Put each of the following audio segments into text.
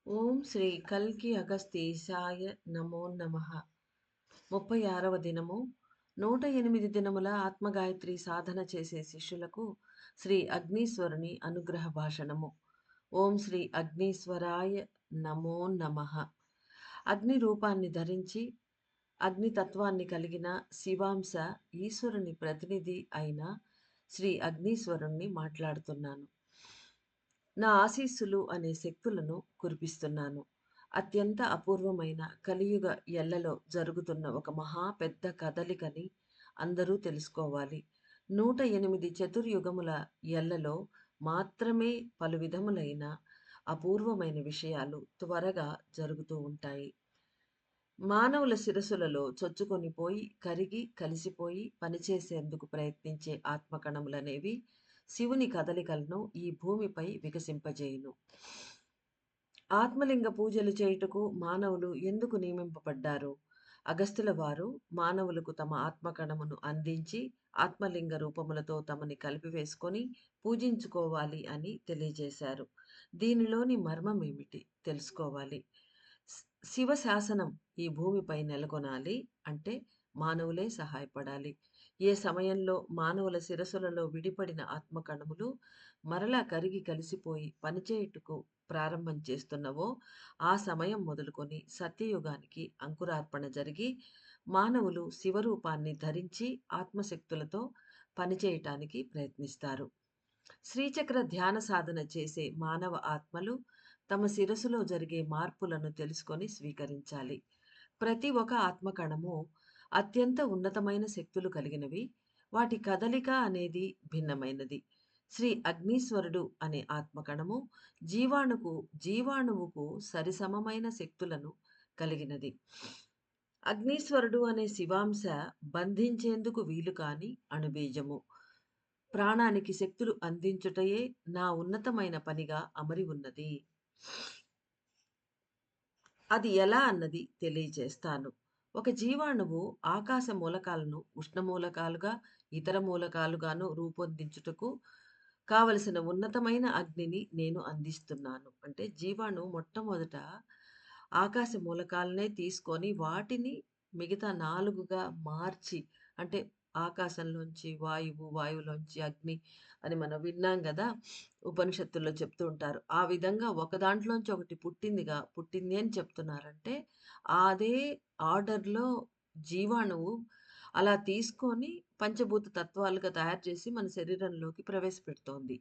ఓం శ్రీ కల్కి అగస్తీశాయ నమో నమః. 36వ దినము 108 దినముల ఆత్మగాయత్రి సాధన చేసే శిష్యులకు శ్రీ అగ్నీశ్వరుని అనుగ్రహ భాషణము. ఓం శ్రీ అగ్నీశ్వరాయ నమో నమః. అగ్ని రూపాన్ని ధరించి అగ్నితత్వాన్ని కలిగిన శివాంశ ఈశ్వరుని ప్రతినిధి అయిన శ్రీ అగ్నీశ్వరుణ్ణి మాట్లాడుతున్నాను. నా ఆశీస్సులు అనే శక్తులను కురిపిస్తున్నాను. అత్యంత అపూర్వమైన కలియుగ ఎల్లలో జరుగుతున్న ఒక మహా పెద్ద కదలికని అందరూ తెలుసుకోవాలి. 108 చతుర్యుగముల ఎల్లలో మాత్రమే పలు విధములైన అపూర్వమైన విషయాలు త్వరగా జరుగుతూ ఉంటాయి. మానవుల శిరస్సులలో చొచ్చుకొని పోయి, కరిగి, కలిసిపోయి పనిచేసేందుకు ప్రయత్నించే ఆత్మకణములనేవి శివుని కదలికలను ఈ భూమిపై వికసింపజేయును. ఆత్మలింగ పూజలు చేయుటకు మానవులు ఎందుకు నియమింపబడ్డారు? అగస్త్యుల వారు మానవులకు తమ ఆత్మకణమును అందించి, ఆత్మలింగ రూపములతో తమని కలిపివేసుకొని పూజించుకోవాలి అని తెలియజేశారు. దీనిలోని మర్మమేమిటి తెలుసుకోవాలి. శివ శాసనం ఈ భూమిపై నెలకొనాలి అంటే మానవులే సహాయపడాలి. ఏ సమయంలో మానవుల శిరస్సులలో విడిపడిన ఆత్మకణములు మరలా కరిగి కలిసిపోయి పనిచేయుటకు ప్రారంభం చేస్తున్నవో ఆ సమయం మొదలుకొని సత్యయుగానికి అంకురార్పణ జరిగి మానవులు శివరూపాన్ని ధరించి ఆత్మశక్తులతో పనిచేయటానికి ప్రయత్నిస్తారు. శ్రీచక్ర ధ్యాన సాధన చేసే మానవ ఆత్మలు తమ శిరస్సులో జరిగే మార్పులను తెలుసుకొని స్వీకరించాలి. ప్రతి ఒక్క ఆత్మకణము అత్యంత ఉన్నతమైన శక్తులు కలిగినవి. వాటి కదలిక అనేది భిన్నమైనది. శ్రీ అగ్నీశ్వరుడు అనే ఆత్మకణము జీవాణువుకు సరిసమమైన శక్తులను కలిగినది. అగ్నీశ్వరుడు అనే శివాంశ బంధించేందుకు వీలు కాని అణుబీజము. ప్రాణానికి శక్తులు అందించుటయే నా ఉన్నతమైన పనిగా అమరి ఉన్నది. అది ఎలా అన్నది తెలియజేస్తాను. ఒక జీవాణువు ఆకాశ మూలకాలను ఉష్ణ మూలకాలుగా, ఇతర మూలకాలుగాను రూపొందించుటకు కావలసిన ఉన్నతమైన అగ్నిని నేను అందిస్తున్నాను. అంటే జీవాణువు మొట్టమొదట ఆకాశ మూలకాలనే తీసుకొని వాటిని మిగతా 4గా మార్చి అంటే ఆకాశంలోంచి వాయువు, వాయువులోంచి అగ్ని అని మనం విన్నాం గదా! ఉపనిషత్తుల్లో చెప్తూ ఉంటారు. ఆ విధంగా ఒక దాంట్లోంచి ఒకటి పుట్టింది అని చెప్తున్నారంటే, అదే ఆర్డర్‌లో జీవాణువు అలా తీసుకొని పంచభూత తత్వాలుగా తయారు చేసి మన శరీరంలోకి ప్రవేశపెడుతోంది.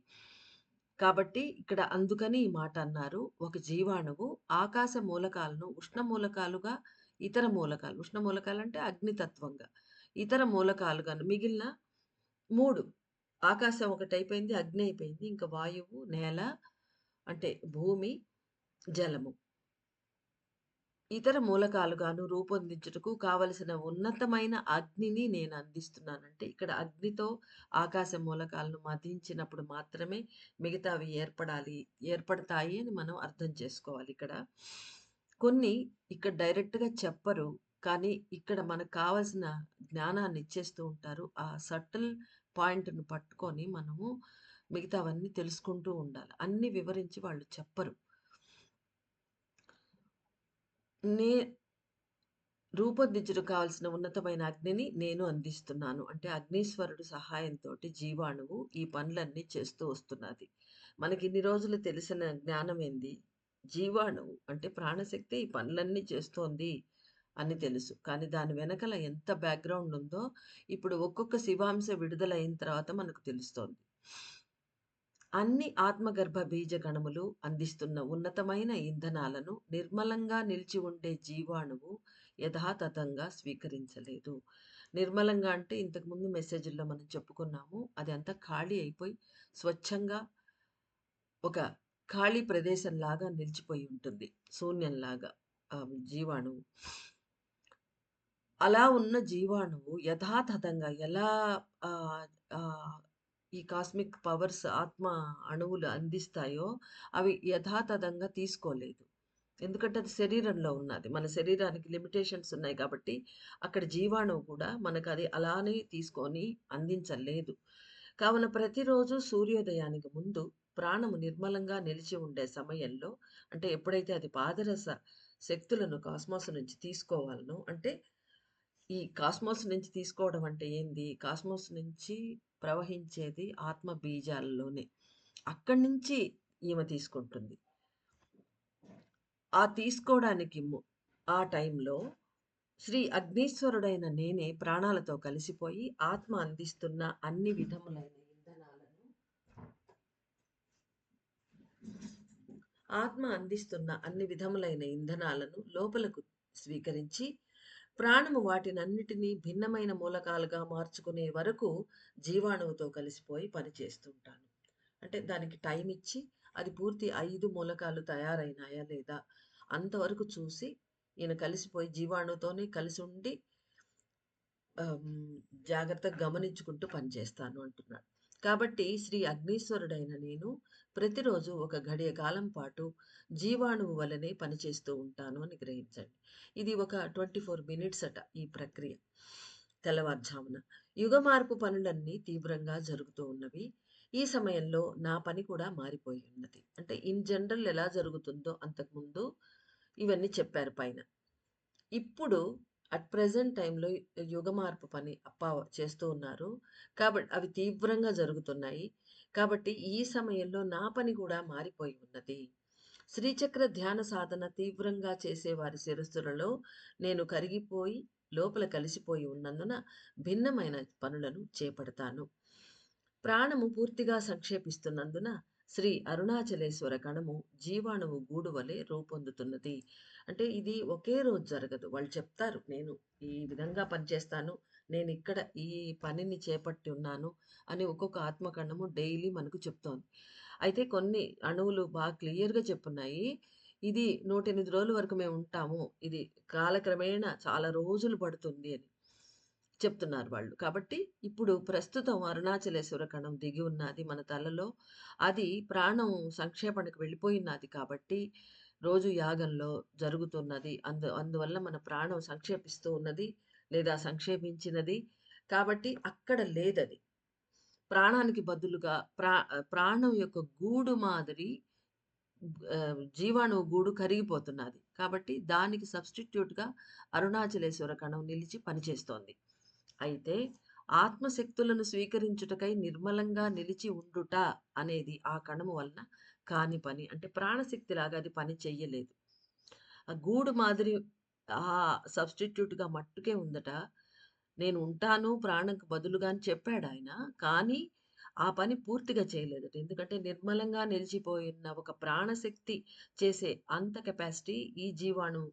కాబట్టి ఇక్కడ అందుకని ఈ మాట అన్నారు. ఒక జీవాణువు ఆకాశ మూలకాలను ఉష్ణ మూలకాలుగా, ఇతర మూలకాలు ఉష్ణ మూలకాలంటే అగ్నితత్వంగా, ఇతర మూలకాలుగాను మిగిలిన 3 ఆకాశం ఒకటైపోయింది, అగ్ని అయిపోయింది. ఇంకా వాయువు, నేల అంటే భూమి, జలము. ఇతర మూలకాలుగాను రూపొందించుటకు కావలసిన ఉన్నతమైన అగ్నిని నేను అందిస్తున్నానంటే, ఇక్కడ అగ్నితో ఆకాశ మూలకాలను మధించినప్పుడు మాత్రమే మిగతావి ఏర్పడతాయి అని మనం అర్థం చేసుకోవాలి ఇక్కడ. కొన్ని ఇక్కడ డైరెక్ట్‌గా చెప్పరు. కానీ ఇక్కడ మనకు కావాల్సిన జ్ఞానాన్ని ఇచ్చేస్తూ ఉంటారు. ఆ సటిల్ పాయింట్‌ని పట్టుకొని మనము మిగతావన్నీ తెలుసుకుంటూ ఉండాలి. అన్నీ వివరించి వాళ్ళు చెప్పరు. నే రూపొందించుటకు కావాల్సిన ఉన్నతమైన అగ్నిని నేను అందిస్తున్నాను. అంటే అగ్నీశ్వరుడు సహాయంతోటి జీవాణువు ఈ పనులన్నీ చేస్తూ వస్తున్నది. మనకిన్ని రోజులు తెలిసిన జ్ఞానం ఏంది? జీవాణువు అంటే ప్రాణశక్తి ఈ పనులన్నీ చేస్తోంది అని తెలుసు. కానీ దాని వెనకాల ఎంత బ్యాక్‌గ్రౌండ్ ఉందో ఇప్పుడు ఒక్కొక్క శివాంశ విడుదలయిన తర్వాత మనకు తెలుస్తోంది. అన్ని ఆత్మగర్భ బీజ గణములు అందిస్తున్న ఉన్నతమైన ఇంధనాలను నిర్మలంగా నిలిచి ఉండే జీవాణువు యథాతథంగా స్వీకరించలేదు. నిర్మలంగా అంటే ఇంతకుముందు మెసేజ్‌ల్లో మనం చెప్పుకున్నాము. అది అంతా ఖాళీ అయిపోయి స్వచ్ఛంగా ఒక ఖాళీ ప్రదేశంలాగా నిలిచిపోయి ఉంటుంది. శూన్యంలాగా జీవాణువు. అలా ఉన్న జీవాణువు యథాతథంగా ఎలా ఆహ్, ఆహ్, ఈ కాస్మిక్ పవర్స్ ఆత్మ అణువులు అందిస్తాయో, అవి యథాతథంగా తీసుకోలేదు. ఎందుకంటే అది శరీరంలో ఉన్నది. మన శరీరానికి లిమిటేషన్స్ ఉన్నాయి కాబట్టి, అక్కడ జీవాణువు కూడా మనకది అలానే తీసుకొని అందించలేదు. కావున ప్రతిరోజు సూర్యోదయానికి ముందు ప్రాణము నిర్మలంగా నిలిచి ఉండే సమయంలో, అంటే ఎప్పుడైతే అది పాదరస శక్తులను కాస్మోస్ నుంచి తీసుకోవాలనో, అంటే ఈ కాస్మోస్ నుంచి తీసుకోవడం అంటే ఏంది? కాస్మోస్ నుంచి ప్రవహించేది ఆత్మ బీజాల్లోనే. అక్కడి నుంచి ఈమె తీసుకుంటుంది. ఆ తీసుకోవడానికి ఆ టైంలో శ్రీ అగ్నీశ్వరుడైన నేనే ప్రాణాలతో కలిసిపోయి ఆత్మ అందిస్తున్న అన్ని విధములైన లోపలకు స్వీకరించి, ప్రాణము వాటినన్నిటినీ భిన్నమైన మూలకాలుగా మార్చుకునే వరకు జీవాణువుతో కలిసిపోయి పనిచేస్తుంటాను. అంటే దానికి టైం ఇచ్చి, అది పూర్తి 5 మూలకాలు తయారైనాయా లేదా అంతవరకు చూసి, ఈయన కలిసిపోయి జీవాణువుతోనే కలిసుండి జాగ్రత్తగా గమనించుకుంటూ పనిచేస్తాను అంటున్నాడు. కాబట్టి శ్రీ అగ్నీశ్వరుడైన నేను ప్రతిరోజు ఒక గడియ కాలం పాటు జీవాణువు వలనే పనిచేస్తూ ఉంటాను అని గ్రహించండి. ఇది ఒక 24 మినిట్స్ అట ఈ ప్రక్రియ. తెల్లవారుజామున యుగ మార్పు పనులన్నీ తీవ్రంగా జరుగుతూ ఉన్నవి. ఈ సమయంలో నా పని కూడా మారిపోయి ఉన్నది. అంటే ఇన్ జనరల్ ఎలా జరుగుతుందో అంతకుముందు ఇవన్నీ చెప్పారు పైన. ఇప్పుడు అట్ ప్రెజెంట్ టైంలో యుగ మార్పు పని చేస్తూ ఉన్నారు. కాబట్టి అవి తీవ్రంగా జరుగుతున్నాయి. కాబట్టి ఈ సమయంలో నా పని కూడా మారిపోయి ఉన్నది. శ్రీచక్ర ధ్యాన సాధన తీవ్రంగా చేసేవారి శిరస్సులలో నేను కరిగిపోయి లోపల కలిసిపోయి ఉన్నందున భిన్నమైన పనులను చేపడతాను. ప్రాణము పూర్తిగా సంక్షేపిస్తున్నందున శ్రీ అరుణాచలేశ్వర కణము జీవాణువు గూడు వలె రూపొందుతున్నది. అంటే ఇది ఒకే రోజు జరగదు. వాళ్ళు చెప్తారు, నేను ఈ విధంగా పనిచేస్తాను, నేను ఇక్కడ ఈ పనిని చేపట్టి ఉన్నాను అని ఒక్కొక్క ఆత్మకణము డైలీ మనకు చెప్తోంది. అయితే కొన్ని అణువులు బాగా క్లియర్‌గా చెప్పున్నాయి. ఇది 108 రోజుల వరకు మేము ఉంటాము. ఇది కాలక్రమేణా చాలా రోజులు పడుతుంది అని చెప్తున్నారు వాళ్ళు. కాబట్టి ఇప్పుడు ప్రస్తుతం అరుణాచలేశ్వర కణం దిగి ఉన్నది మన తలలో. అది ప్రాణం సంక్షేపణకు వెళ్ళిపోయినది కాబట్టి రోజు యాగంలో జరుగుతున్నది. అందువల్ల మన ప్రాణం సంక్షేపిస్తూ ఉన్నది లేదా సంక్షేపించినది. కాబట్టి అక్కడ లేదది. ప్రాణానికి బదులుగా ప్రాణం యొక్క గూడు మాదిరి జీవాణువు గూడు కరిగిపోతున్నది. కాబట్టి దానికి సబ్‌స్టిట్యూట్‌గా అరుణాచలేశ్వర కణం నిలిచి పనిచేస్తోంది. అయితే ఆత్మశక్తులను స్వీకరించుటకై నిర్మలంగా నిలిచి ఉండుట అనేది ఆ కణము వలన కాని పని. అంటే ప్రాణశక్తిలాగా అది పని చెయ్యలేదు. ఆ గూడు మాదిరి సబ్‌స్టిట్యూట్‌గా మట్టుకే ఉందట. నేను ఉంటాను ప్రాణంకు బదులుగా అని చెప్పాడాయన. కానీ ఆ పని పూర్తిగా చేయలేదట. ఎందుకంటే నిర్మలంగా నిలిచిపోయున్న ఒక ప్రాణశక్తి చేసే అంత కెపాసిటీ ఈ జీవాణు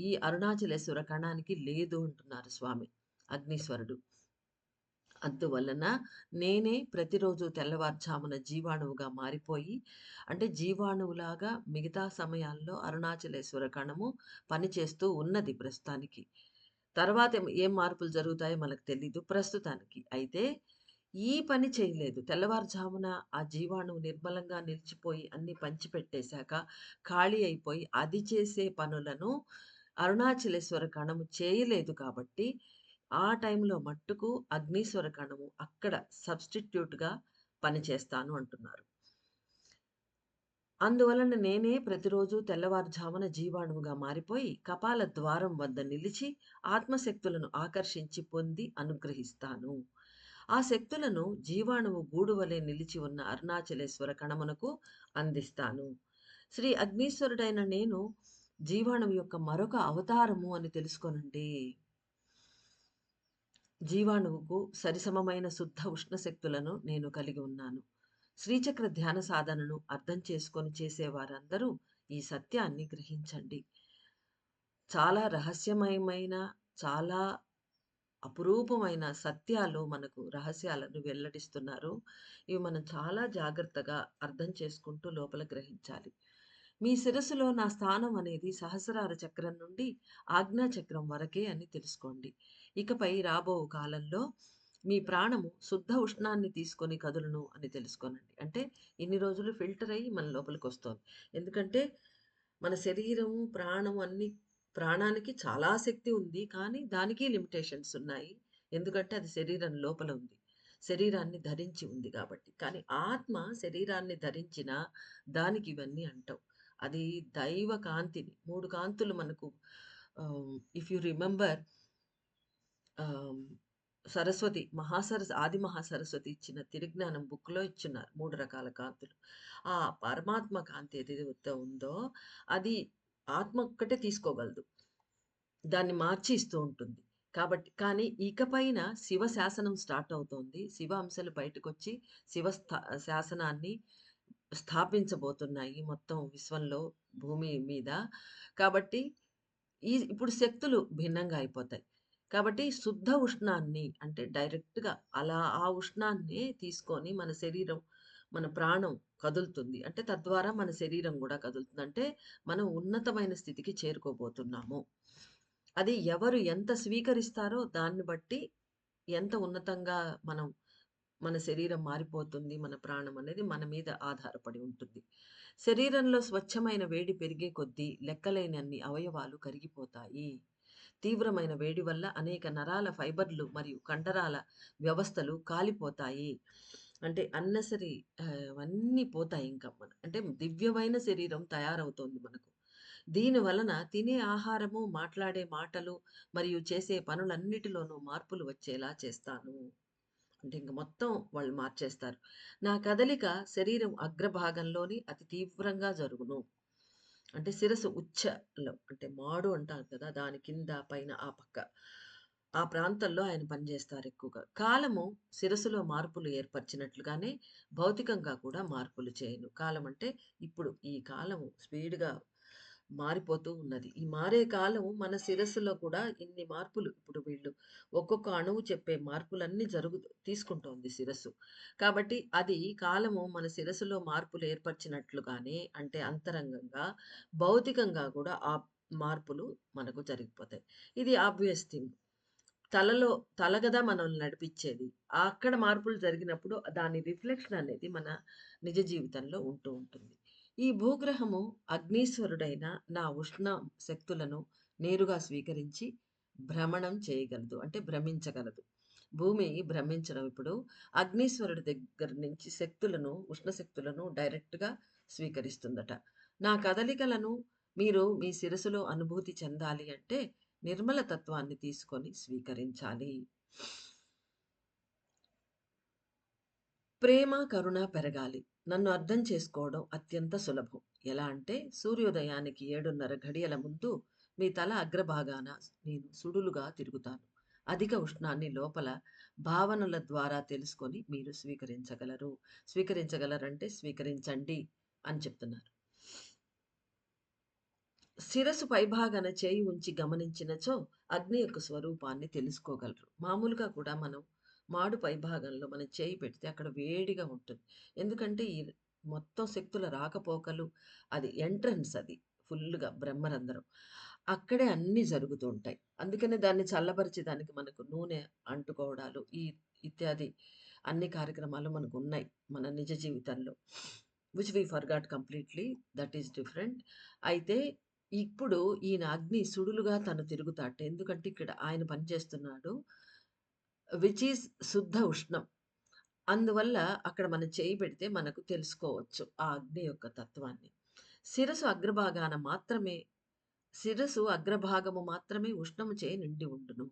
ఈ అరుణాచలేశ్వర కణానికి లేదు అంటున్నారు స్వామి అగ్నీశ్వరుడు. అందువలన నేనే ప్రతిరోజు తెల్లవారుజామున జీవాణువుగా మారిపోయి, అంటే జీవాణువులాగా మిగతా సమయాల్లో అరుణాచలేశ్వర కణము పనిచేస్తూ ఉన్నది ప్రస్తుతానికి. తర్వాత ఏం మార్పులు జరుగుతాయో మనకు తెలీదు ప్రస్తుతానికి. అయితే ఈ పని చేయలేదు. తెల్లవారుజామున ఆ జీవాణువు నిర్మలంగా నిలిచిపోయి అన్నీ పంచిపెట్టేశాక ఖాళీ అయిపోయి అది చేసే పనులను అరుణాచలేశ్వర కణము చేయలేదు కాబట్టి, ఆ టైంలో మట్టుకు అగ్నీశ్వర కణము అక్కడ సబ్‌స్టిట్యూట్‌గా పనిచేస్తాను అంటున్నారు. అందువలన నేనే ప్రతిరోజు తెల్లవారుజామున జీవాణువుగా మారిపోయి కపాల ద్వారం వద్ద నిలిచి ఆత్మశక్తులను ఆకర్షించి పొంది అనుగ్రహిస్తాను. ఆ శక్తులను జీవాణువు గూడు వలె నిలిచి ఉన్న అరుణాచలేశ్వర కణమునకు అందిస్తాను. శ్రీ అగ్నీశ్వరుడైన నేను జీవాణువు యొక్క మరొక అవతారము అని తెలుసుకోనండి. జీవాణువుకు సరిసమమైన శుద్ధ ఉష్ణ శక్తులను నేను కలిగి ఉన్నాను. శ్రీచక్ర ధ్యాన సాధనను అర్థం చేసుకొని చేసేవారందరూ ఈ సత్యాన్ని గ్రహించండి. చాలా రహస్యమయమైన, చాలా అపురూపమైన సత్యాలు మనకు రహస్యాలను వెల్లడిస్తున్నారు. ఇవి మనం చాలా జాగ్రత్తగా అర్థం చేసుకుంటూ లోపల గ్రహించాలి. మీ శిరస్సులో నా స్థానం అనేది సహస్రార చక్రం నుండి ఆజ్ఞా చక్రం వరకే అని తెలుసుకోండి. ఇకపై రాబో కాలంలో మీ ప్రాణము శుద్ధ ఉష్ణాన్ని తీసుకొని కదులును అని తెలుసుకోనండి. అంటే ఇన్ని రోజులు ఫిల్టర్ అయ్యి మన లోపలికొస్తోంది. ఎందుకంటే మన శరీరము, ప్రాణం అన్నీ ప్రాణానికి చాలా శక్తి ఉంది. కానీ దానికి లిమిటేషన్స్ ఉన్నాయి. ఎందుకంటే అది శరీరం లోపల ఉంది. శరీరాన్ని ధరించి ఉంది గాబట్టి. కానీ ఆత్మ శరీరాన్ని ధరించినా దానికి ఇవన్నీ అంటవు. అది దైవ కాంతిని 3 కాంతులు మనకు ఇఫ్ యూ రిమెంబర్ ఆహ్, సరస్వతి ఆది మహాసరస్వతి ఇచ్చిన తిరుజ్ఞానం బుక్‌లో ఇచ్చున్నారు 3 రకాల కాంతులు. ఆ పరమాత్మ కాంతి ఏదైతే ఉందో అది ఆత్మ ఒక్కటే తీసుకోగలదు. దాన్ని మార్చి ఇస్తూ ఉంటుంది. కాబట్టి కానీ ఇకపైన శివ శాసనం స్టార్ట్ అవుతోంది. శివ అంశాలు బయటకొచ్చి శివ శాసనాన్ని స్థాపించబోతున్నాయి మొత్తం విశ్వంలో, భూమి మీద. కాబట్టి ఇప్పుడు శక్తులు భిన్నంగా అయిపోతాయి. కాబట్టి శుద్ధ ఉష్ణాన్ని అంటే డైరెక్ట్‌గా అలా ఆ ఉష్ణాన్నే తీసుకొని మన శరీరం, మన ప్రాణం కదులుతుంది. అంటే తద్వారా మన శరీరం గూడా కదులుతుంది. అంటే మనం ఉన్నతమైన స్థితికి చేరుకోబోతున్నాము. అది ఎవరు ఎంత స్వీకరిస్తారో దాన్ని బట్టి ఎంత ఉన్నతంగా మనం మన శరీరం మారిపోతుంది. మన ప్రాణం అనేది మన మీద ఆధారపడి ఉంటుంది. శరీరంలో స్వచ్ఛమైన వేడి పెరిగే కొద్దీ లెక్కలేనన్ని అవయవాలు కరిగిపోతాయి. తీవ్రమైన వేడి వల్ల అనేక నరాల ఫైబర్‌లు మరియు కండరాల వ్యవస్థలు కాలిపోతాయి. అంటే అన్నెసరీ అవన్నీ పోతాయింక అంటే దివ్యమైన శరీరం తయారవుతోంది మనకు. దీని వలన తినే ఆహారము, మాట్లాడే మాటలు మరియు చేసే పనులన్నిటిలోనూ మార్పులు వచ్చేలా చేస్తాను. అంటే ఇంక మొత్తం వాళ్ళు మార్చేస్తారు. నా కదలిక శరీరం అగ్రభాగంలోని అతి తీవ్రంగా జరుగును. అంటే శిరస్సు ఉచ్చలో అంటే మాడు అంటారు కదా! దాని కింద, పైన ఆ పక్క. ఆ ప్రాంతంలో ఆయన పనిజేస్తారు ఎక్కువగా. కాలము శిరస్సులో మార్పులు ఏర్పరిచినట్లుగానే భౌతికంగా కూడా మార్పులు చేయను. కాలం అంటే ఇప్పుడు ఈ కాలము స్పీడ్‌గా మారిపోతూ ఉన్నది. ఈ మారే కాలం మన శిరస్సులో కూడా ఇన్ని మార్పులు ఇప్పుడు వీళ్ళు ఒక్కొక్క అణువు చెప్పే మార్పులన్నీ తీసుకుంటోంది శిరస్సు. కాబట్టి అది కాలము మన శిరస్సులో మార్పులు ఏర్పరిచినట్లుగానే అంటే అంతరంగంగా, భౌతికంగా కూడా ఆ మార్పులు మనకు జరిగిపోతాయి. ఇది ఆబ్వియస్ థింగ్. తలలో తల గదా మనల్ని నడిపిచ్చేది. అక్కడ మార్పులు జరిగినప్పుడు దాని రిఫ్లెక్షన్ అనేది మన నిజ జీవితంలో ఉంటూ ఉంటుంది. ఈ భూగ్రహము అగ్నీశ్వరుడైన నా ఉష్ణ శక్తులను నేరుగా స్వీకరించి భ్రమణం చేయగలదు. అంటే భ్రమించగలదు. భూమి భ్రమించడం ఇప్పుడు అగ్నీశ్వరుడి దగ్గర నుంచి ఉష్ణ శక్తులను డైరెక్ట్‌గా స్వీకరిస్తుందట. నా కదలికలను మీరు మీ శిరస్సులో అనుభూతి చెందాలి అంటే నిర్మల తత్వాన్ని తీసుకొని స్వీకరించాలి. ప్రేమ, కరుణ పెరగాలి. నన్ను అర్థం చేసుకోవడం అత్యంత సులభం. ఎలా అంటే సూర్యోదయానికి 7:30 గడియల ముందు మీ తల అగ్రభాగాన నేను సుడులుగా తిరుగుతాను. అధిక ఉష్ణాన్ని లోపల భావనల ద్వారా తెలుసుకొని మీరు స్వీకరించగలరు. స్వీకరించగలరంటే స్వీకరించండి అని చెప్తున్నారు. శిరస్సు పైభాగాన చేయి ఉంచి గమనించినచో అగ్ని యొక్క స్వరూపాన్ని తెలుసుకోగలరు. మామూలుగా కూడా మనం మాడు పైభాగంలో మనం చేయి పెడితే అక్కడ వేడిగా ఉంటుంది. ఎందుకంటే ఈ మొత్తం శక్తుల రాకపోకలు అది ఎంట్రన్స్ అది ఫుల్లుగా బ్రహ్మరంధ్రం. అక్కడే అన్నీ జరుగుతూ ఉంటాయి. అందుకనే దాన్ని చల్లబరిచేదానికి మనకు నూనె అంటుకోవడాలు ఇత్యాది అన్ని కార్యక్రమాలు మనకున్నాయి మన నిజ జీవితంలో. Which we forgot completely. That is different. అయితే ఇప్పుడు ఈయన అగ్ని సుడులుగా తను తిరుగుతాడట. ఎందుకంటే ఇక్కడ ఆయన పని చేస్తున్నాడు. విచ్ ఈస్ శుద్ధ ఉష్ణం. అందువల్ల అక్కడ మనం చేయి పెడితే మనకు తెలుసుకోవచ్చు ఆ అగ్ని యొక్క తత్వాన్ని. శిరస్సు అగ్రభాగాన మాత్రమే శిరస్సు అగ్రభాగము మాత్రమే ఉష్ణముచే నిండి ఉండును.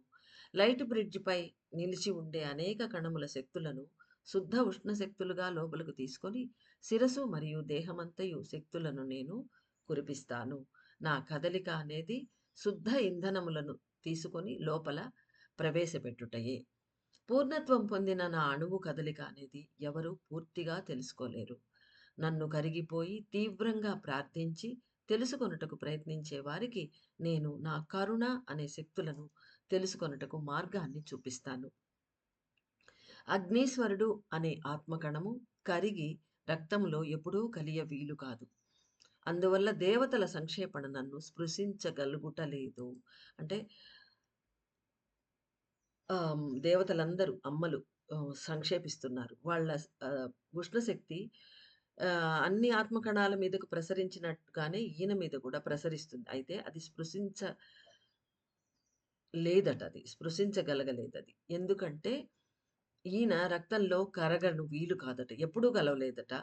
లైట్ బ్రిడ్జిపై నిలిచి ఉండే అనేక కణముల శక్తులను శుద్ధ ఉష్ణ శక్తులుగా లోపలకు తీసుకొని శిరస్సు మరియు దేహమంతయు శక్తులను నేను కురిపిస్తాను. నా కదలిక అనేది శుద్ధ ఇంధనములను తీసుకొని లోపల ప్రవేశపెట్టుటయే. పూర్ణత్వం పొందిన నా అణువు కదలిక అనేది ఎవరు పూర్తిగా తెలుసుకోలేరు. నన్ను కరిగిపోయి తీవ్రంగా ప్రార్థించి తెలుసుకొనుటకు ప్రయత్నించే వారికి నేను నా కరుణ అనే శక్తులను తెలుసుకొనుటకు మార్గాన్ని చూపిస్తాను. అగ్నీశ్వరుడు అనే ఆత్మకణము కరిగి రక్తంలో ఎప్పుడూ కలియ వీలు కాదు. అందువల్ల దేవతల సంక్షేపణ నన్ను స్పృశించగలుగుటలేదు. అంటే దేవతలందరూ అమ్మలు సంక్షేపిస్తున్నారు. వాళ్ళ ఉష్ణశక్తి అన్ని ఆత్మకణాల మీదకు ప్రసరించినట్టుగానే ఈయన మీద కూడా ప్రసరిస్తుంది. అయితే అది స్పృశించగలగలేదది. ఎందుకంటే ఈయన రక్తంలో కరగను వీలు కాదట. ఎప్పుడూ కలవలేదట.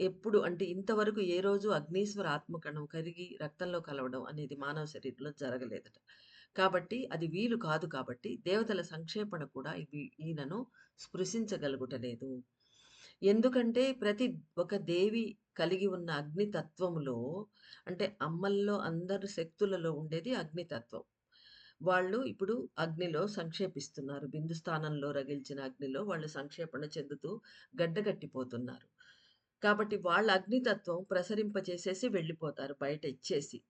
ఎప్పుడు అంటే ఇంతవరకు ఏ రోజు అగ్నీశ్వర ఆత్మకణం కరిగి రక్తంలో కలవడం అనేది మానవ శరీరంలో జరగలేదట. కాబట్టి అది వీలు కాదు కాబట్టి దేవతల సంక్షేపణ కూడా ఈయనను స్పృశించగలుగుటలేదు. ఎందుకంటే ఒక దేవి కలిగి ఉన్న అగ్ని తత్వములో అంటే అమ్మల్లో అందరి శక్తులలో ఉండేది అగ్నితత్వం. వాళ్ళు ఇప్పుడు అగ్నిలో సంక్షేపిస్తున్నారు. బిందు స్థానంలో రగిల్చిన అగ్నిలో వాళ్ళు సంక్షేపణ చెందుతూ గడ్డగట్టిపోతున్నారు. కాబట్టి వాళ్ళ అగ్నితత్వం ప్రసరింపచేసేసి వెళ్ళిపోతారు బయట ఇచ్చేసి.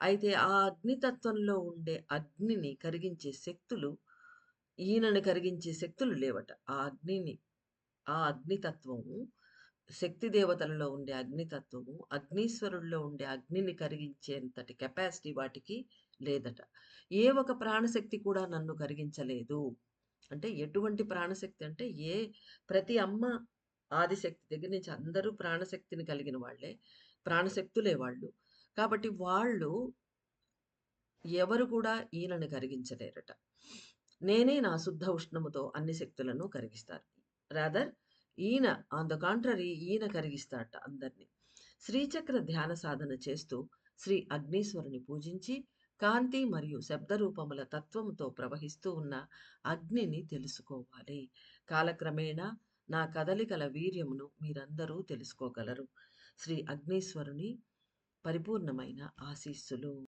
అయితే ఆ అగ్నితత్వంలో ఉండే అగ్నిని కరిగించే శక్తులు, ఈయనను కరిగించే శక్తులు లేవట. ఆ అగ్నితత్వము శక్తి దేవతలలో ఉండే అగ్నితత్వము, అగ్నీశ్వరుల్లో ఉండే అగ్నిని కరిగించేంతటి కెపాసిటీ వాటికి లేదట. ఏ ఒక ప్రాణశక్తి కూడా నన్ను కరిగించలేదు. అంటే ఎటువంటి ప్రాణశక్తి అంటే ప్రతి అమ్మ ఆదిశక్తి దగ్గర నుంచి అందరూ ప్రాణశక్తిని కలిగిన వాళ్ళే. ప్రాణశక్తులే వాళ్ళు. కాబట్టి వాళ్ళు ఎవరు కూడా ఈయనను కరిగించలేరట. నేనే నా శుద్ధ ఉష్ణముతో అన్ని శక్తులను కరిగిస్తాను. రాదర్ ఈయన ఆన్ ద కాంట్రరీ ఈయన కరిగిస్తాడట అందరిని. శ్రీచక్ర ధ్యాన సాధన చేస్తూ శ్రీ అగ్నీశ్వరుని పూజించి కాంతి మరియు శబ్ద రూపముల తత్వముతో ప్రవహిస్తూ ఉన్న అగ్నిని తెలుసుకోవాలి. కాలక్రమేణా నా కదలికల వీర్యమును మీరందరూ తెలుసుకోగలరు. శ్రీ అగ్నీశ్వరుని పరిపూర్ణమైన ఆశీస్సులు.